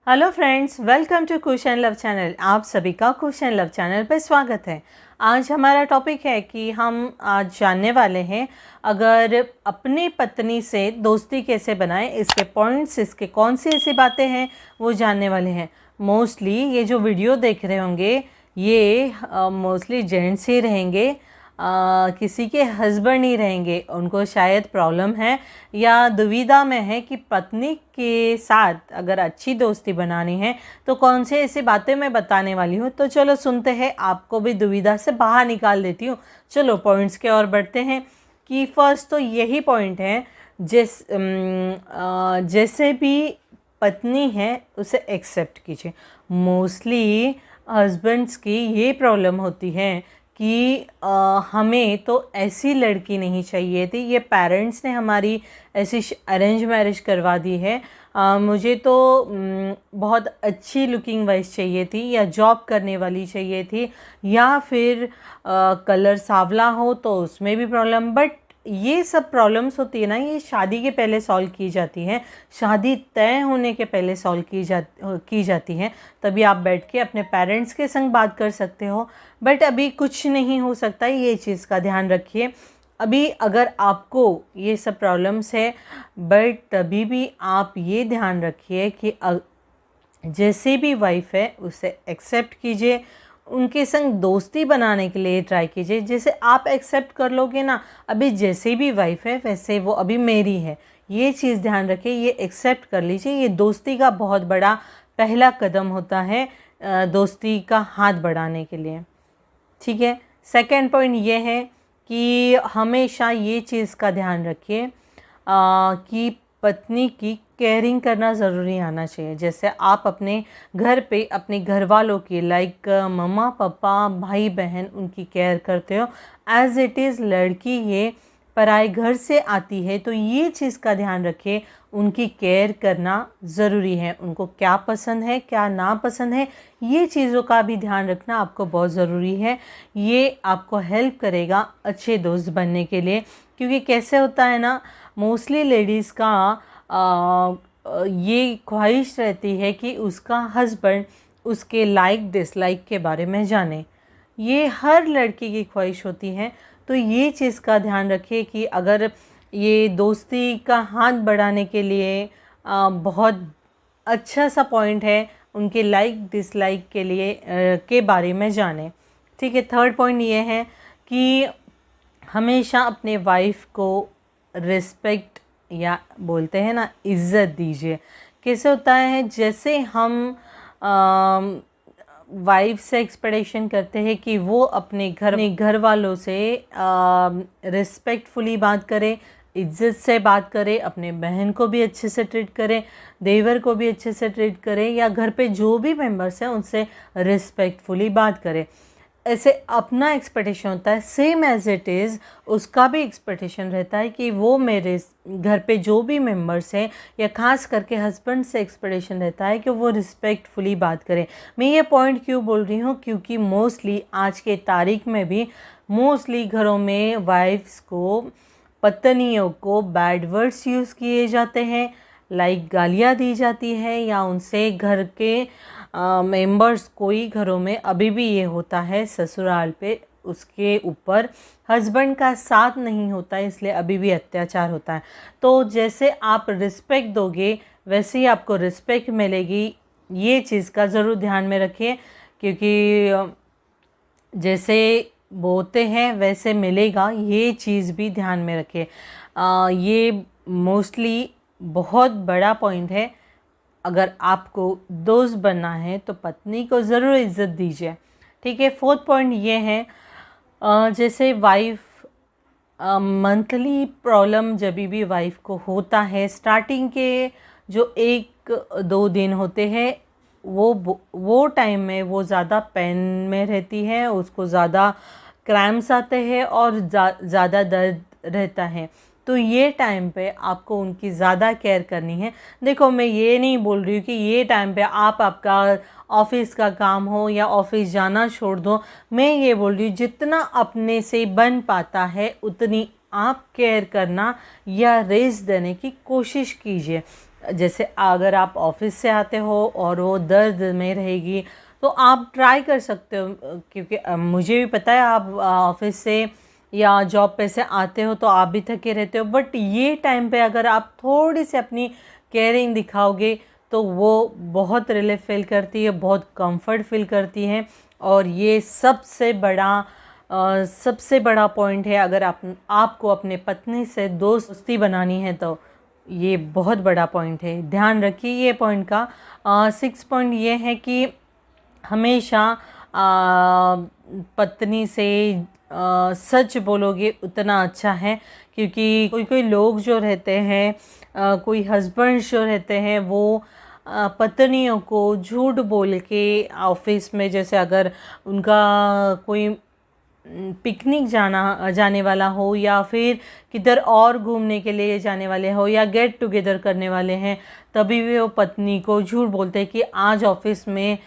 Hello friends, welcome to Kush and love channel. आप सभी का कुश एंड लव चैनल पर स्वागत है। आज हमारा टॉपिक है कि हम आज जानने वाले हैं अगर अपनी पत्नी से दोस्ती कैसे बनाएं, इसके पॉइंट्स, इसके कौन सी ऐसी बातें हैं वो जानने वाले हैं। मोस्टली ये जो वीडियो देख रहे होंगे ये मोस्टली जेंट्स ही रहेंगे, किसी के हस्बैंड नहीं रहेंगे। उनको शायद प्रॉब्लम है या दुविधा में है कि पत्नी के साथ अगर अच्छी दोस्ती बनानी है तो कौन सी ऐसी बातें मैं बताने वाली हूँ। तो चलो सुनते हैं, आपको भी दुविधा से बाहर निकाल देती हूँ। चलो पॉइंट्स के और बढ़ते हैं कि फर्स्ट तो यही पॉइंट है, जैसे भी पत्नी है उसे एक्सेप्ट कीजिए। मोस्टली हस्बैंड्स की ये प्रॉब्लम होती है कि हमें तो ऐसी लड़की नहीं चाहिए थी, ये पेरेंट्स ने हमारी ऐसी अरेंज मैरिज करवा दी है। मुझे तो बहुत अच्छी लुकिंग वाइज चाहिए थी, या जॉब करने वाली चाहिए थी, या फिर कलर सांवला हो तो उसमें भी प्रॉब्लम। बट ये सब प्रॉब्लम्स होती है ना, ये शादी के पहले सॉल्व की जाती हैं, शादी तय होने के पहले सॉल्व की जाती हैं। तभी आप बैठ के अपने पेरेंट्स के संग बात कर सकते हो। बट अभी कुछ नहीं हो सकता, ये चीज़ का ध्यान रखिए। अभी अगर आपको ये सब प्रॉब्लम्स है, बट तभी भी आप ये ध्यान रखिए कि जैसे भी वाइफ है उसे एक्सेप्ट कीजिए, उनके संग दोस्ती बनाने के लिए ट्राई कीजिए। जैसे आप एक्सेप्ट कर लोगे ना, अभी जैसे भी वाइफ है वैसे वो अभी मेरी है, ये चीज़ ध्यान रखिए। ये एक्सेप्ट कर लीजिए, ये दोस्ती का बहुत बड़ा पहला कदम होता है दोस्ती का हाथ बढ़ाने के लिए। ठीक है। सेकंड पॉइंट ये है कि हमेशा ये चीज़ का ध्यान रखिए कि पत्नी की केयरिंग करना ज़रूरी आना चाहिए। जैसे आप अपने घर पे अपने घर वालों की लाइक मम्मा पापा भाई बहन उनकी केयर करते हो, एज इट इज़ लड़की ये पराए घर से आती है, तो ये चीज़ का ध्यान रखिए, उनकी केयर करना ज़रूरी है। उनको क्या पसंद है क्या ना पसंद है, ये चीज़ों का भी ध्यान रखना आपको बहुत ज़रूरी है। ये आपको हेल्प करेगा अच्छे दोस्त बनने के लिए। क्योंकि कैसे होता है ना, मोस्टली लेडीज़ का ये ख्वाहिश रहती है कि उसका हस्बैंड उसके लाइक डिसलाइक के बारे में जाने। ये हर लड़की की ख्वाहिश होती है। तो ये चीज़ का ध्यान रखिए कि अगर ये दोस्ती का हाथ बढ़ाने के लिए बहुत अच्छा सा पॉइंट है, उनके लाइक डिसलाइक के लिए के बारे में जाने। ठीक है। थर्ड पॉइंट ये है कि हमेशा अपने वाइफ को रिस्पेक्ट या बोलते हैं ना इज़्ज़त दीजिए। कैसे होता है, जैसे हम वाइफ से एक्सपेक्टेशन करते हैं कि वो अपने घर वालों से रिस्पेक्टफुली बात करे, इज्जत से बात करे, अपने बहन को भी अच्छे से ट्रीट करे, देवर को भी अच्छे से ट्रीट करे, या घर पे जो भी मेंबर्स हैं उनसे रिस्पेक्टफुली बात करे। ऐसे अपना एक्सपेक्टेशन होता है, सेम एज इट इज़ उसका भी एक्सपेक्टेशन रहता है कि वो मेरे घर पे जो भी मेंबर्स हैं, या ख़ास करके हस्बैंड से एक्सपेक्टेशन रहता है कि वो रिस्पेक्टफुली बात करें। मैं ये पॉइंट क्यों बोल रही हूँ, क्योंकि मोस्टली आज के तारीख में भी मोस्टली घरों में वाइफ्स को, पत्नियों को बैड वर्ड्स यूज़ किए जाते हैं, लाइक गालियाँ दी जाती है, या उनसे घर के मेंबर्स, कोई घरों में अभी भी ये होता है ससुराल पे उसके ऊपर हस्बैंड का साथ नहीं होता है, इसलिए अभी भी अत्याचार होता है। तो जैसे आप रिस्पेक्ट दोगे वैसे ही आपको रिस्पेक्ट मिलेगी, ये चीज़ का ज़रूर ध्यान में रखिए। क्योंकि जैसे बोते हैं वैसे मिलेगा, ये चीज़ भी ध्यान में रखिए। ये मोस्टली बहुत बड़ा पॉइंट है। अगर आपको दोस्त बनना है तो पत्नी को ज़रूर इज़्ज़त दीजिए। ठीक है। फोर्थ पॉइंट ये है, जैसे वाइफ मंथली प्रॉब्लम जब भी वाइफ को होता है, स्टार्टिंग के जो 1-2 दिन होते हैं वो टाइम में वो ज़्यादा पेन में रहती है, उसको ज़्यादा क्रैम्प्स आते हैं और ज़्यादा दर्द रहता है। तो ये टाइम पे आपको उनकी ज़्यादा केयर करनी है। देखो, मैं ये नहीं बोल रही हूँ कि ये टाइम पे आप आपका ऑफिस का काम हो या ऑफिस जाना छोड़ दो। मैं ये बोल रही हूँ जितना अपने से बन पाता है उतनी आप केयर करना या रेस्ट देने की कोशिश कीजिए। जैसे अगर आप ऑफिस से आते हो और वो दर्द में रहेगी तो आप ट्राई कर सकते हो, क्योंकि मुझे भी पता है आप ऑफिस से या जॉब पे से आते हो तो आप भी थके रहते हो, बट ये टाइम पे अगर आप थोड़ी सी अपनी केयरिंग दिखाओगे तो वो बहुत रिलीफ फील करती है, बहुत कंफर्ट फील करती है। और ये सबसे बड़ा पॉइंट है, अगर आपको अपने पत्नी से दोस्ती बनानी है तो ये बहुत बड़ा पॉइंट है, ध्यान रखिए ये पॉइंट का। 6 पॉइंट ये है कि हमेशा पत्नी से सच बोलोगे उतना अच्छा है, क्योंकि कोई कोई लोग जो रहते हैं, कोई हस्बैंड जो रहते हैं वो पत्नियों को झूठ बोल के ऑफिस में, जैसे अगर उनका कोई पिकनिक जाने वाला हो या फिर किधर और घूमने के लिए जाने वाले हो या गेट टुगेदर करने वाले हैं, तभी भी वो पत्नी को झूठ बोलते हैं कि आज ऑफिस में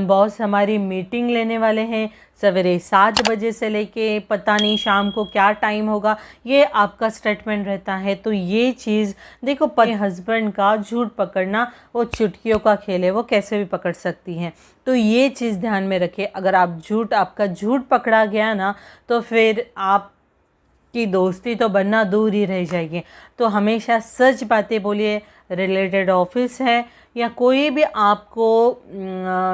बॉस हमारी मीटिंग लेने वाले हैं, सवेरे 7 बजे से लेके पता नहीं शाम को क्या टाइम होगा, ये आपका स्टेटमेंट रहता है। तो ये चीज़ देखो, हस्बैंड का झूठ पकड़ना वो चुटकियों का खेल है, वो कैसे भी पकड़ सकती हैं। तो ये चीज़ ध्यान में रखें, अगर आपका झूठ पकड़ा गया ना तो फिर आपकी दोस्ती तो बनना दूर ही रह जाएगी। तो हमेशा सच बातें बोलिए, रिलेटेड ऑफिस है या कोई भी आपको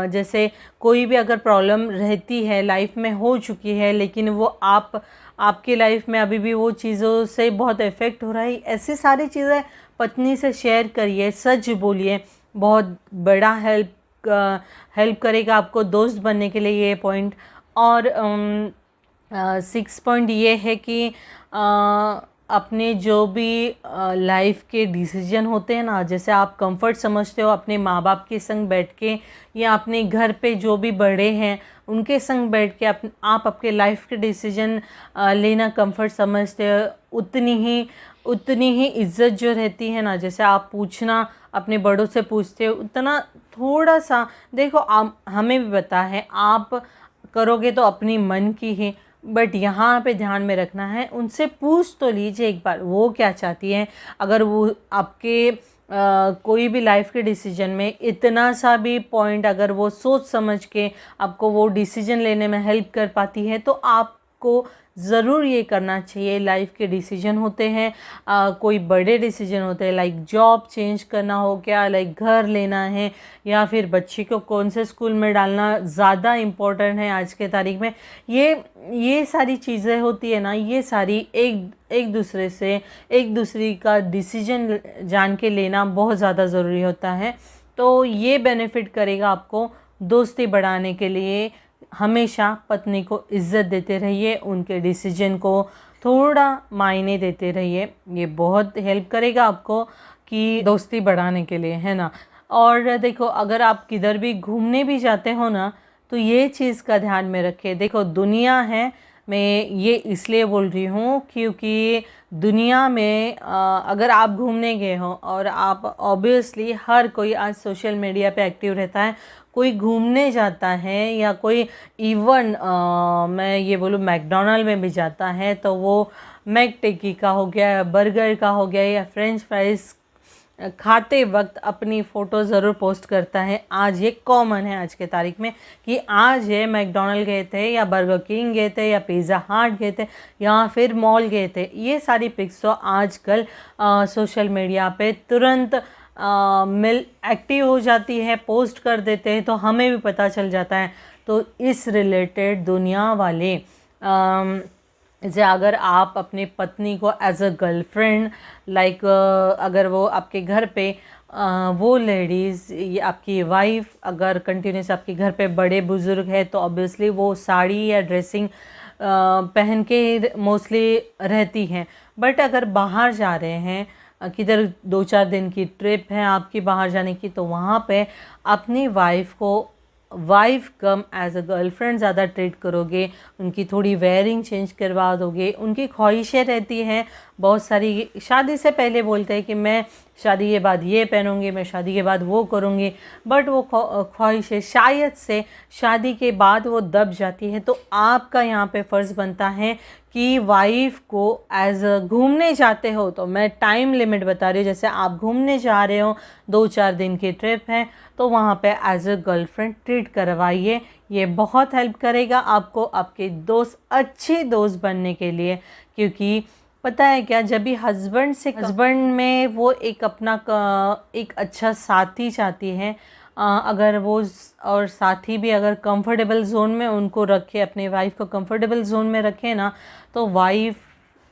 जैसे कोई भी अगर प्रॉब्लम रहती है लाइफ में, हो चुकी है, लेकिन वो आपकी लाइफ में अभी भी वो चीज़ों से बहुत इफ़ेक्ट हो रहा है, ऐसी सारी चीज़ें पत्नी से शेयर करिए, सच बोलिए, बहुत बड़ा हेल्प करेगा आपको दोस्त बनने के लिए ये पॉइंट। और 6 पॉइंट ये है कि अपने जो भी लाइफ के डिसीजन होते हैं ना, जैसे आप कंफर्ट समझते हो अपने माँ बाप के संग बैठ के या अपने घर पे जो भी बड़े हैं उनके संग बैठ के आप आपके लाइफ के डिसीजन लेना कंफर्ट समझते हो, उतनी ही इज्जत जो रहती है ना, जैसे आप पूछना अपने बड़ों से पूछते हो, उतना थोड़ा सा देखो, हमें भी पता है आप करोगे तो अपनी मन की ही, बट यहाँ पे ध्यान में रखना है, उनसे पूछ तो लीजिए एक बार वो क्या चाहती हैं। अगर वो आपके कोई भी लाइफ के डिसीजन में इतना सा भी पॉइंट अगर वो सोच समझ के आपको वो डिसीजन लेने में हेल्प कर पाती है तो आपको ज़रूर ये करना चाहिए। लाइफ के डिसीजन होते हैं, कोई बड़े डिसीजन होते हैं, लाइक जॉब चेंज करना हो गया, लाइक घर लेना है, या फिर बच्ची को कौन से स्कूल में डालना ज़्यादा इम्पोर्टेंट है आज के तारीख में। ये सारी चीज़ें होती है ना, ये सारी एक दूसरे का डिसीजन जान के लेना बहुत ज़्यादा ज़रूरी होता है। तो ये बेनिफिट करेगा आपको दोस्ती बढ़ाने के लिए। हमेशा पत्नी को इज्जत देते रहिए, उनके डिसीजन को थोड़ा मायने देते रहिए, ये बहुत हेल्प करेगा आपको कि दोस्ती बढ़ाने के लिए, है ना। और देखो, अगर आप किधर भी घूमने भी जाते हो ना तो ये चीज़ का ध्यान में रखें। देखो, दुनिया है, मैं ये इसलिए बोल रही हूँ क्योंकि दुनिया में अगर आप घूमने गए हो और आप ऑब्वियसली हर कोई आज सोशल मीडिया पे एक्टिव रहता है, कोई घूमने जाता है या कोई इवन मैं ये बोलूँ मैकडोनल्ड में भी जाता है तो वो मैक टिक्की का हो गया या बर्गर का हो गया या फ्रेंच फ्राइज़ खाते वक्त अपनी फ़ोटो ज़रूर पोस्ट करता है। आज ये कॉमन है आज के तारीख में कि आज ये मैकडोनल्ड गए थे या बर्गर किंग गए थे या पिज़्ज़ा हट गए थे या फिर मॉल गए थे। ये सारी पिक्स तो आजकल सोशल मीडिया पे तुरंत एक्टिव हो जाती है, पोस्ट कर देते हैं तो हमें भी पता चल जाता है। तो इस रिलेटेड दुनिया वाले जैसे अगर आप अपनी पत्नी को एज अ गर्लफ्रेंड लाइक अगर वो आपके घर पे वो लेडीज़ या आपकी वाइफ अगर कंटिन्यूस आपके घर पे बड़े बुज़ुर्ग है तो ऑब्वियसली वो साड़ी या ड्रेसिंग पहन के मोस्टली रहती हैं। बट अगर बाहर जा रहे हैं, किधर 2-4 दिन की ट्रिप है आपकी बाहर जाने की, तो वहाँ पे अपनी वाइफ कम एज अ गर्लफ्रेंड ज़्यादा ट्रीट करोगे, उनकी थोड़ी वेयरिंग चेंज करवा दोगे। उनकी ख्वाहिशें रहती हैं बहुत सारी शादी से पहले बोलते हैं कि मैं शादी के बाद ये पहनूंगी, मैं शादी के बाद वो करूँगी, बट वो ख्वाहिशें शायद से शादी के बाद वो दब जाती है। तो आपका यहाँ पे फ़र्ज़ बनता है कि वाइफ को एज घूमने जाते हो, तो मैं टाइम लिमिट बता रही हूँ, जैसे आप घूमने जा रहे हो 2-4 दिन की ट्रिप है तो वहाँ पे एज अ गर्लफ्रेंड ट्रीट करवाइए। ये बहुत हेल्प करेगा आपको आपके दोस्त अच्छे दोस्त बनने के लिए, क्योंकि पता है क्या, जब भी हस्बैंड में वो एक अपना एक अच्छा साथी चाहती है, अगर वो और साथी भी अगर कंफर्टेबल जोन में उनको रखे, अपने वाइफ को कंफर्टेबल जोन में रखे ना, तो वाइफ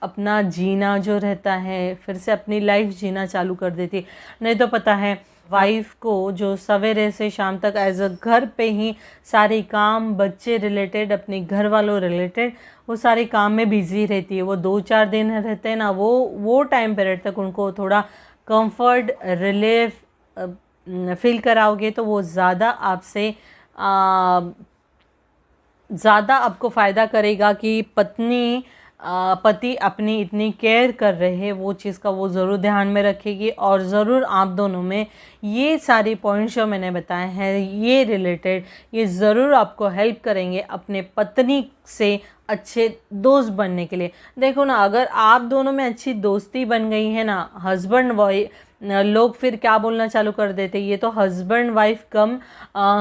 अपना जीना जो रहता है फिर से अपनी लाइफ जीना चालू कर देती। नहीं तो पता है वाइफ को जो सवेरे से शाम तक एज अ घर पे ही सारे काम, बच्चे रिलेटेड, अपने घर वालों रिलेटेड, वो सारे काम में बिजी रहती है। वो 2-4 दिन रहते हैं ना, वो टाइम पीरियड तक उनको थोड़ा कंफर्ट रिलीफ फील कराओगे तो वो ज़्यादा आपसे ज़्यादा आपको फ़ायदा करेगा कि पति अपनी इतनी केयर कर रहे हैं, वो चीज़ का वो ज़रूर ध्यान में रखेगी। और ज़रूर आप दोनों में ये सारे पॉइंट्स जो मैंने बताए हैं ये रिलेटेड, ये ज़रूर आपको हेल्प करेंगे अपने पत्नी से अच्छे दोस्त बनने के लिए। देखो ना, अगर आप दोनों में अच्छी दोस्ती बन गई है ना, हस्बैंड वाइफ, लोग फिर क्या बोलना चालू कर देते, ये तो हस्बैंड वाइफ कम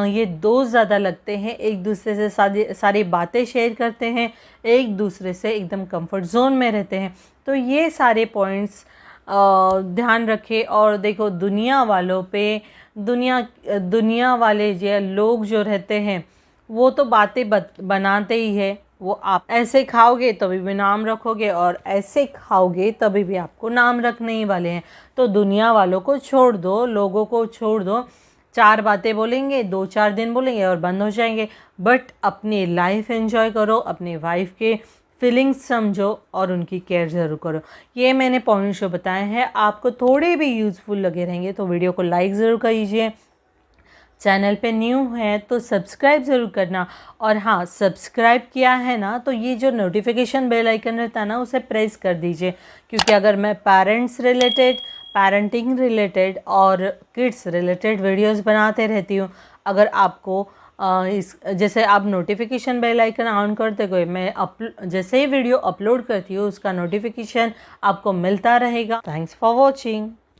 ये दोस्त ध्यादा लगते हैं, एक दूसरे से सारी बातें शेयर करते हैं, एक दूसरे से एकदम कंफर्ट जोन में रहते हैं। तो ये सारे पॉइंट्स ध्यान रखें। और देखो, दुनिया वाले जो लोग जो रहते हैं वो तो बातें बनाते ही है। वो आप ऐसे खाओगे तभी भी नाम रखोगे और ऐसे खाओगे तभी भी आपको नाम रखने ही वाले हैं। तो दुनिया वालों को छोड़ दो, लोगों को छोड़ दो, 4 बातें बोलेंगे, 2-4 दिन बोलेंगे और बंद हो जाएंगे। बट अपनी लाइफ एंजॉय करो, अपनी वाइफ के फीलिंग्स समझो और उनकी केयर ज़रूर करो। ये मैंने पॉइंट्स जो बताए हैं आपको थोड़े भी यूज़फुल लगे रहेंगे तो वीडियो को लाइक ज़रूर कीजिए। चैनल पे न्यू है तो सब्सक्राइब ज़रूर करना। और हाँ, सब्सक्राइब किया है ना तो ये जो नोटिफिकेशन बेल आइकन रहता है ना उसे प्रेस कर दीजिए, क्योंकि अगर मैं पेरेंटिंग रिलेटेड और किड्स रिलेटेड वीडियोस बनाते रहती हूँ, अगर आपको जैसे आप नोटिफिकेशन बेल आइकन ऑन करते गए, मैं जैसे ही वीडियो अपलोड करती हूँ उसका नोटिफिकेशन आपको मिलता रहेगा। Thanks for watching.